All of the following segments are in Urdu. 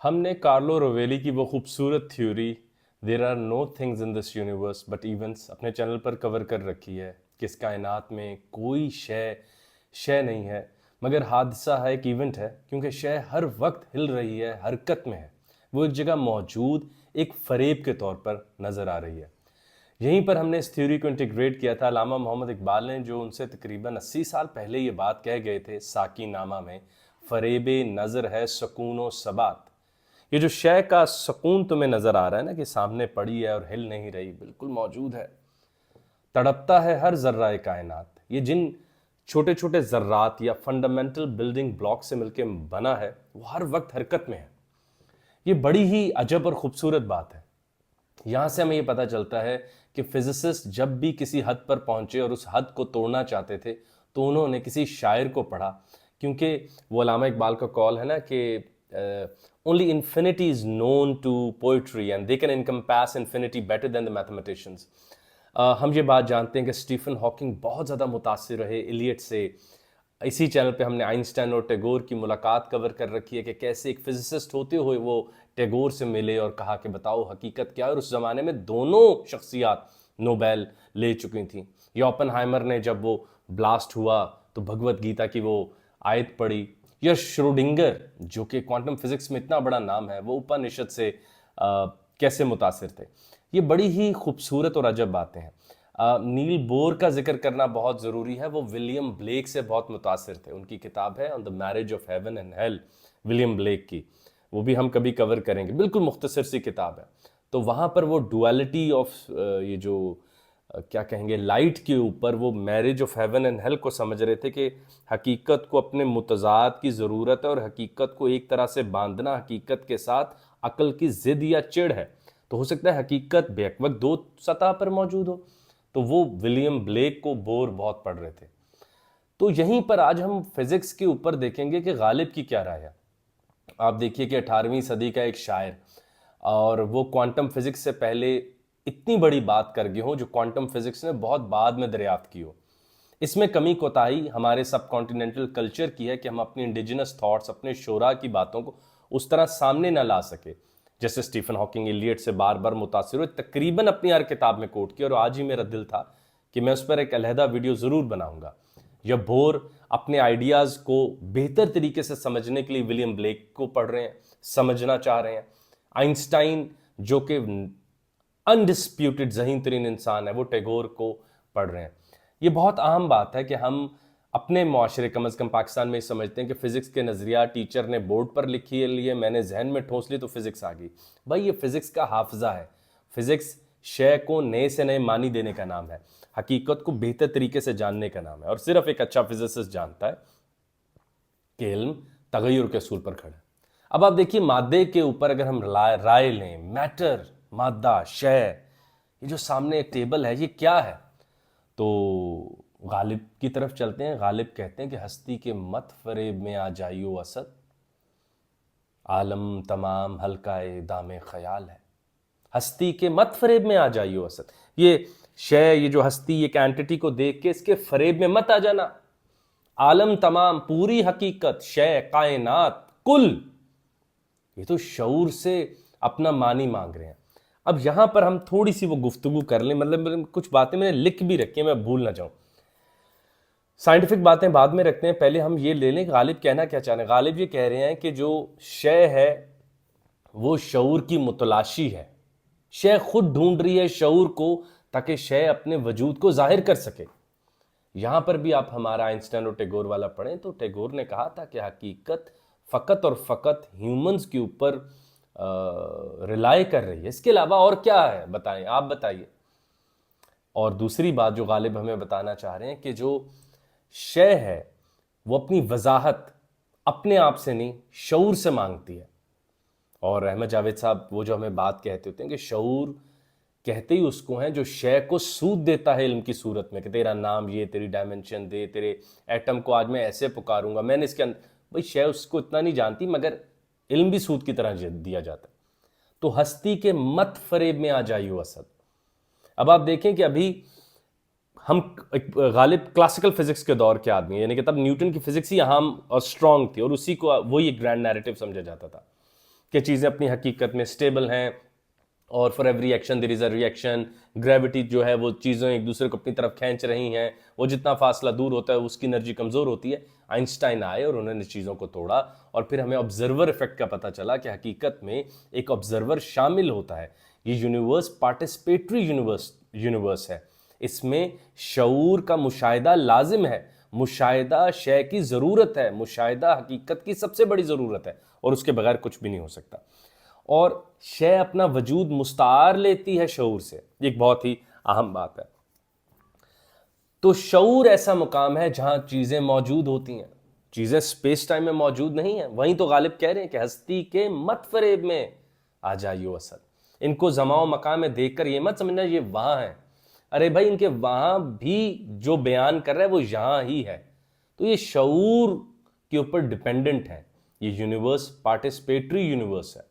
ہم نے کارلو روویلی کی وہ خوبصورت theory there are no things in this universe but events اپنے چینل پر کور کر رکھی ہے کہ اس کائنات میں کوئی شے نہیں ہے مگر حادثہ ہے، ایک ایونٹ ہے، کیونکہ شے ہر وقت ہل رہی ہے، حرکت میں ہے، وہ ایک جگہ موجود ایک فریب کے طور پر نظر آ رہی ہے۔ یہیں پر ہم نے اس تھیوری کو انٹیگریٹ کیا تھا علامہ محمد اقبال نے، جو ان سے تقریباً 80 سال پہلے یہ بات کہہ گئے تھے ساکی نامہ میں، فریب نظر ہے سکون و ثبات۔ یہ جو شے کا سکون تمہیں نظر آ رہا ہے نا کہ سامنے پڑی ہے اور ہل نہیں رہی، بالکل موجود ہے، تڑپتا ہے ہر ذرہ کائنات۔ یہ جن چھوٹے چھوٹے ذرات یا فنڈامنٹل بلڈنگ بلاک سے مل کے بنا ہے، وہ ہر وقت حرکت میں ہے۔ یہ بڑی ہی عجب اور خوبصورت بات ہے۔ یہاں سے ہمیں یہ پتہ چلتا ہے کہ فزسسٹ جب بھی کسی حد پر پہنچے اور اس حد کو توڑنا چاہتے تھے تو انہوں نے کسی شاعر کو پڑھا، کیونکہ وہ علامہ اقبال کا قول ہے نا کہ only infinity is known to poetry and they can encompass infinity better than the mathematicians۔ ہم یہ بات جانتے ہیں کہ اسٹیفن ہاکنگ بہت زیادہ متاثر رہے ایلیٹ سے۔ اسی چینل پہ ہم نے آئنسٹائن اور ٹیگور کی ملاقات کور کر رکھی ہے کہ کیسے ایک فزسسٹ ہوتے ہوئے وہ ٹیگور سے ملے اور کہا کہ بتاؤ حقیقت کیا ہے، اور اس زمانے میں دونوں شخصیات نوبیل لے چکی تھیں۔ یا اوپن ہائمر نے جب وہ بلاسٹ ہوا تو بھگوت گیتا کی وہ آیت پڑھی، یا شروڈنگر جو کہ کوانٹم فزکس میں اتنا بڑا نام ہے، وہ اپنشد سے کیسے متاثر تھے۔ یہ بڑی ہی خوبصورت اور عجب باتیں ہیں۔ نیل بور کا ذکر کرنا بہت ضروری ہے، وہ ولیم بلیک سے بہت متاثر تھے۔ ان کی کتاب ہے on the marriage of heaven and hell, William Blake کی، وہ بھی ہم کبھی کور کریں گے، بالکل مختصر سی کتاب ہے۔ تو وہاں پر وہ ڈویلٹی آف یہ جو کیا کہیں گے لائٹ کے اوپر، وہ marriage of heaven and hell کو سمجھ رہے تھے کہ حقیقت کو اپنے متضاد کی ضرورت ہے، اور حقیقت کو ایک طرح سے باندھنا حقیقت کے ساتھ عقل کی ضد یا چڑ ہے۔ تو ہو سکتا ہے حقیقت بیک وقت دو سطح پر موجود ہو۔ تو وہ ولیم بلیک کو بور بہت پڑھ رہے تھے۔ تو یہیں پر آج ہم فزکس کے اوپر دیکھیں گے کہ غالب کی کیا رائے ہے۔ آپ دیکھیے کہ 18ویں صدی کا ایک شاعر، اور وہ کوانٹم فزکس سے پہلے اتنی بڑی بات کر گئے ہوں جو کوانٹم فزکس نے بہت بعد میں دریافت کی ہو۔ اس میں کمی کوتاہی ہمارے سب کانٹیننٹل کلچر کی ہے کہ ہم اپنی انڈیجنس تھاٹس، اپنے شعراء کی باتوں کو اس طرح سامنے نہ لا سکے، جیسے اسٹیفن ہاکنگ ایلیٹ سے بار بار متاثر ہوئے، تقریباً اپنی ہر کتاب میں کوٹ کیا، اور آج ہی میرا دل تھا کہ میں اس پر ایک علیحدہ ویڈیو ضرور بناؤں گا۔ یا بور اپنے آئیڈیاز کو بہتر طریقے سے سمجھنے کے لیے ولیم بلیک کو پڑھ رہے ہیں، سمجھنا چاہ رہے ہیں۔ آئنسٹائن جو کہ انڈسپیوٹڈ ذہین ترین انسان ہے، وہ ٹیگور کو پڑھ رہے ہیں۔ یہ بہت اہم بات ہے کہ ہم اپنے معاشرے، کم از کم پاکستان میں سمجھتے ہیں کہ فزکس کے نظریات ٹیچر نے بورڈ پر لکھی لیے، میں نے ذہن میں ٹھونس لی تو فزکس آ گئی۔ بھائی یہ فزکس کا حافظہ ہے۔ فزکس شے کو نئے سے نئے معنی دینے کا نام ہے، حقیقت کو بہتر طریقے سے جاننے کا نام ہے، اور صرف ایک اچھا فزسسٹ جانتا ہے کہ علم تغیر کے اصول پر کھڑا ہے۔ اب آپ دیکھیے مادے کے اوپر اگر ہم رائے لیں، میٹر، مادہ، شے، یہ جو سامنے ایک ٹیبل ہے، یہ کیا ہے؟ تو غالب کی طرف چلتے ہیں۔ غالب کہتے ہیں کہ ہستی کے مت فریب میں آ جائیو اسد، عالم تمام حلقہ دام خیال ہے۔ ہستی کے مت فریب میں آ جائیو اسد، یہ شے، یہ جو ہستی، ایک اینٹیٹی کو دیکھ کے اس کے فریب میں مت آ جانا۔ عالم تمام، پوری حقیقت، شے، کائنات، کل، یہ تو شعور سے اپنا معنی مانگ رہے ہیں۔ اب یہاں پر ہم تھوڑی سی وہ گفتگو کر لیں، مطلب کچھ باتیں میں نے لکھ بھی رکھی ہیں، میں بھول نہ جاؤں۔ سائنٹیفک باتیں بعد میں رکھتے ہیں، پہلے ہم یہ لے لیں کہ غالب کہنا کیا چاہ رہے ہیں۔ غالب یہ کہہ رہے ہیں کہ جو شے ہے وہ شعور کی متلاشی ہے۔ شے خود ڈھونڈ رہی ہے شعور کو تاکہ شے اپنے وجود کو ظاہر کر سکے۔ یہاں پر بھی آپ ہمارا آئنسٹائن اور ٹیگور والا پڑھیں تو ٹیگور نے کہا تھا کہ حقیقت فقط اور فقط ہیومنز کے اوپر ریلائی کر رہی ہے، اس کے علاوہ اور کیا ہے؟ بتائیں، آپ بتائیے۔ اور دوسری بات جو غالب ہمیں بتانا چاہ رہے ہیں کہ جو شے ہے وہ اپنی وضاحت اپنے آپ سے نہیں، شعور سے مانگتی ہے۔ اور احمد جاوید صاحب وہ جو ہمیں بات کہتے ہوتے ہیں کہ شعور کہتے ہی اس کو ہیں جو شے کو سود دیتا ہے علم کی صورت میں، کہ تیرا نام یہ، تیری ڈائمنشن دے، تیرے ایٹم کو آج میں ایسے پکاروں گا، میں نے اس کے اندر، بھئی شے اس کو اتنا نہیں جانتی، مگر علم بھی سود کی طرح دیا جاتا ہے۔ تو ہستی کے مت فریب میں آ جائیو اسد۔ اب آپ دیکھیں کہ ابھی ہم غالب کلاسیکل فزکس کے دور کے آدمی ہیں، یعنی کہ تب نیوٹن کی فزکس ہی اہم اور سٹرونگ تھی، اور اسی کو وہی ایک گرینڈ نیریٹو سمجھا جاتا تھا۔ کہ چیزیں اپنی حقیقت میں اسٹیبل ہیں اور for every action there is a reaction. Gravity جو ہے وہ چیزیں ایک دوسرے کو اپنی طرف کھینچ رہی ہیں, وہ جتنا فاصلہ دور ہوتا ہے اس کی انرجی کمزور ہوتی ہے. آئنسٹائن آئے اور انہوں نے چیزوں کو توڑا اور پھر ہمیں آبزرور ایفیکٹ کا پتہ چلا کہ حقیقت میں ایک آبزرور شامل ہوتا ہے. یہ یونیورس پارٹیسپیٹری یونیورس ہے, اس میں شعور کا مشاہدہ لازم ہے, مشاہدہ شے کی ضرورت ہے, مشاہدہ حقیقت کی سب سے بڑی ضرورت ہے اور اس کے بغیر کچھ بھی نہیں ہو سکتا. اور شے اپنا وجود مستعار لیتی ہے شعور سے, یہ ایک بہت ہی اہم بات ہے. تو شعور ایسا مقام ہے جہاں چیزیں موجود ہوتی ہیں, چیزیں سپیس ٹائم میں موجود نہیں ہیں. وہیں تو غالب کہہ رہے ہیں کہ ہستی کے مت فریب میں آ جائیو اصل. ان کو زمان و مکان میں دیکھ کر یہ مت سمجھنا یہ وہاں ہیں. ارے بھائی ان کے وہاں بھی جو بیان کر رہا ہے وہ یہاں ہی ہے. تو یہ شعور کے اوپر ڈیپینڈنٹ ہے. یہ یونیورس پارٹیسپیٹری یونیورس ہے.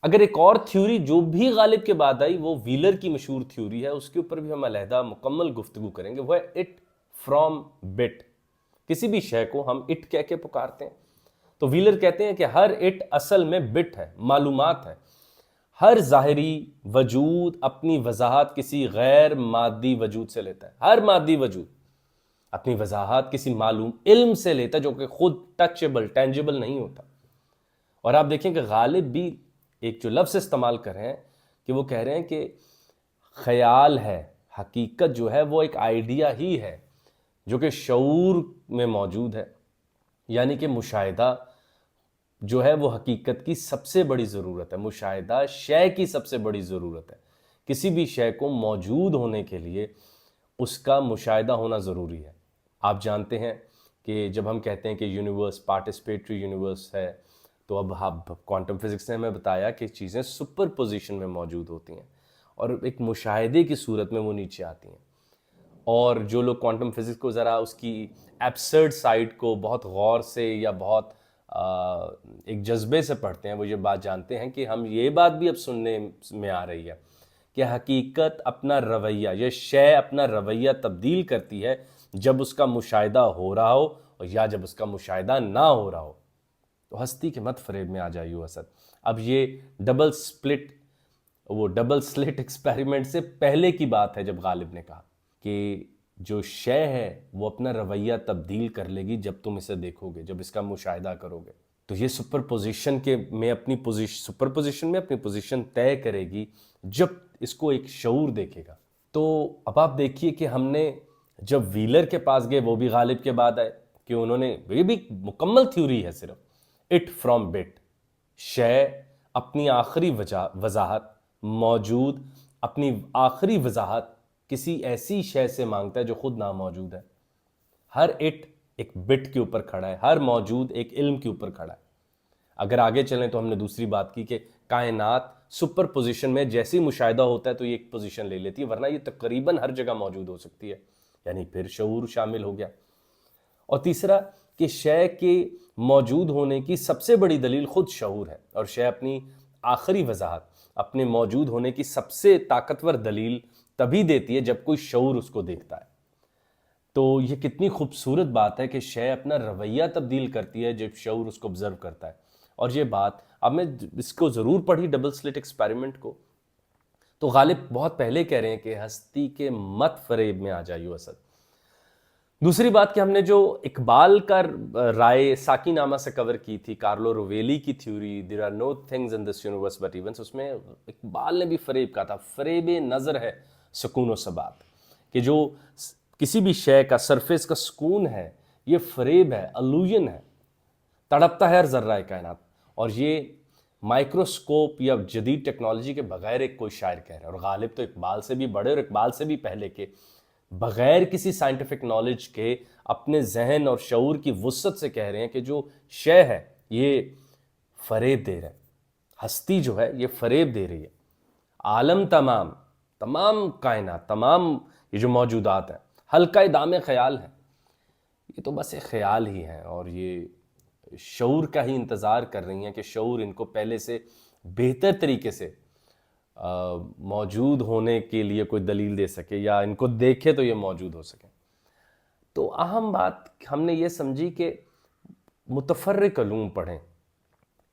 اگر ایک اور تھیوری جو بھی غالب کے بعد آئی وہ ویلر کی مشہور تھیوری ہے, اس کے اوپر بھی ہم علیحدہ مکمل گفتگو کریں گے, وہ ہے اٹ فرام بٹ. کسی بھی شے کو ہم اٹ کہہ کے پکارتے ہیں. تو ویلر کہتے ہیں کہ ہر اٹ اصل میں بٹ ہے, معلومات ہے. ہر ظاہری وجود اپنی وضاحت کسی غیر مادی وجود سے لیتا ہے. ہر مادی وجود اپنی وضاحت کسی معلوم علم سے لیتا ہے جو کہ خود ٹچیبل ٹینجیبل نہیں ہوتا. اور آپ دیکھیں کہ غالب بھی ایک جو لفظ استعمال کر رہے ہیں کہ وہ کہہ رہے ہیں کہ خیال ہے, حقیقت جو ہے وہ ایک آئیڈیا ہی ہے جو کہ شعور میں موجود ہے. یعنی کہ مشاہدہ جو ہے وہ حقیقت کی سب سے بڑی ضرورت ہے, مشاہدہ شے کی سب سے بڑی ضرورت ہے. کسی بھی شے کو موجود ہونے کے لیے اس کا مشاہدہ ہونا ضروری ہے. آپ جانتے ہیں کہ جب ہم کہتے ہیں کہ یونیورس پارٹیسپیٹری یونیورس ہے, تو اب کوانٹم فزکس نے ہمیں بتایا کہ چیزیں سپر پوزیشن میں موجود ہوتی ہیں اور ایک مشاہدے کی صورت میں وہ نیچے آتی ہیں. اور جو لوگ کوانٹم فزکس کو ذرا اس کی ایبسرڈ سائڈ کو بہت غور سے یا بہت ایک جذبے سے پڑھتے ہیں, وہ یہ بات جانتے ہیں کہ ہم یہ بات بھی اب سننے میں آ رہی ہے کہ حقیقت اپنا رویہ, یہ شے اپنا رویہ تبدیل کرتی ہے جب اس کا مشاہدہ ہو رہا ہو اور یا جب اس کا مشاہدہ نہ ہو رہا ہو. تو ہستی کے مت فریب میں آ جائیو اسد. اب یہ ڈبل سلٹ ایکسپیریمنٹ سے پہلے کی بات ہے جب غالب نے کہا کہ جو شے ہے وہ اپنا رویہ تبدیل کر لے گی جب تم اسے دیکھو گے, جب اس کا مشاہدہ کرو گے. تو یہ سپر پوزیشن میں اپنی پوزیشن طے کرے گی جب اس کو ایک شعور دیکھے گا. تو اب آپ دیکھیے کہ ہم نے جب ویلر کے پاس گئے, وہ بھی غالب کے بعد آئے کہ انہوں نے, یہ بھی مکمل تھیوری ہے صرف اٹ فرام بٹ. شے اپنی آخری وضاحت, موجود اپنی آخری وضاحت کسی ایسی شے سے مانگتا ہے جو خود ناموجود ہے. ہر اٹ ایک بٹ کے اوپر کھڑا ہے, ہر موجود ایک علم کے اوپر کھڑا ہے. اگر آگے چلیں تو ہم نے دوسری بات کی کہ کائنات سپر پوزیشن میں جیسی مشاہدہ ہوتا ہے تو یہ ایک پوزیشن لے لیتی ہے, ورنہ یہ تقریباً ہر جگہ موجود ہو سکتی ہے. یعنی پھر شعور شامل ہو گیا. اور تیسرا کہ شے کے موجود ہونے کی سب سے بڑی دلیل خود شعور ہے, اور شے اپنی آخری وضاحت اپنے موجود ہونے کی سب سے طاقتور دلیل تبھی دیتی ہے جب کوئی شعور اس کو دیکھتا ہے. تو یہ کتنی خوبصورت بات ہے کہ شے اپنا رویہ تبدیل کرتی ہے جب شعور اس کو آبزرو کرتا ہے. اور یہ بات اب میں اس کو ضرور پڑھی ڈبل سلٹ ایکسپیریمنٹ کو, تو غالب بہت پہلے کہہ رہے ہیں کہ ہستی کے مت فریب میں آ جائیو اسد. دوسری بات کہ ہم نے جو اقبال کا رائے ساکی نامہ سے کور کی تھی, کارلو روویلی کی theory there are no things in this universe but events, اس میں اقبال نے بھی فریب کہا تھا. فریب نظر ہے سکون و ثبات, کہ جو کسی بھی شے کا سرفیس کا سکون ہے یہ فریب ہے, الوژن ہے, تڑپتا ہے ہر ذرہ کائنات. اور یہ مائکروسکوپ یا جدید ٹیکنالوجی کے بغیر ایک کوئی شاعر کہہ رہا ہے, اور غالب تو اقبال سے بھی بڑے اور اقبال سے بھی پہلے کے, بغیر کسی سائنٹیفک نالج کے اپنے ذہن اور شعور کی وسعت سے کہہ رہے ہیں کہ جو شے ہے یہ فریب دے رہا ہے, ہستی جو ہے یہ فریب دے رہی ہے. عالم تمام کائنات, تمام یہ جو موجودات ہیں حلقہ دام خیال ہے, یہ تو بس ایک خیال ہی ہے, اور یہ شعور کا ہی انتظار کر رہی ہیں کہ شعور ان کو پہلے سے بہتر طریقے سے موجود ہونے کے لیے کوئی دلیل دے سکے, یا ان کو دیکھے تو یہ موجود ہو سکے. تو اہم بات ہم نے یہ سمجھی کہ متفرق علوم پڑھیں,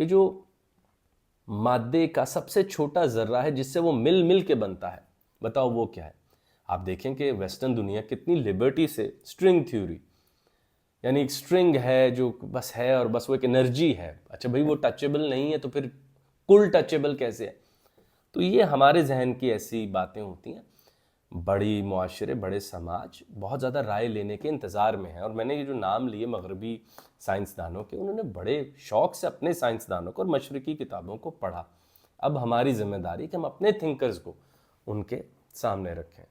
یہ جو مادے کا سب سے چھوٹا ذرہ ہے جس سے وہ مل مل کے بنتا ہے، بتاؤ وہ کیا ہے؟ آپ دیکھیں کہ ویسٹرن دنیا کتنی لبرٹی سے اسٹرنگ تھیوری، یعنی ایک اسٹرنگ ہے جو بس ہے اور بس وہ ایک انرجی ہے، اچھا بھائی وہ ٹچیبل نہیں ہے تو پھر کل ٹچیبل کیسے ہے؟ تو یہ ہمارے ذہن کی ایسی باتیں ہوتی ہیں. بڑی معاشرے، بڑے سماج بہت زیادہ رائے لینے کے انتظار میں ہیں، اور میں نے یہ جو نام لیے مغربی سائنسدانوں کے، انہوں نے بڑے شوق سے اپنے سائنسدانوں کو اور مشرقی کتابوں کو پڑھا. اب ہماری ذمہ داری کہ ہم اپنے تھنکرز کو ان کے سامنے رکھیں.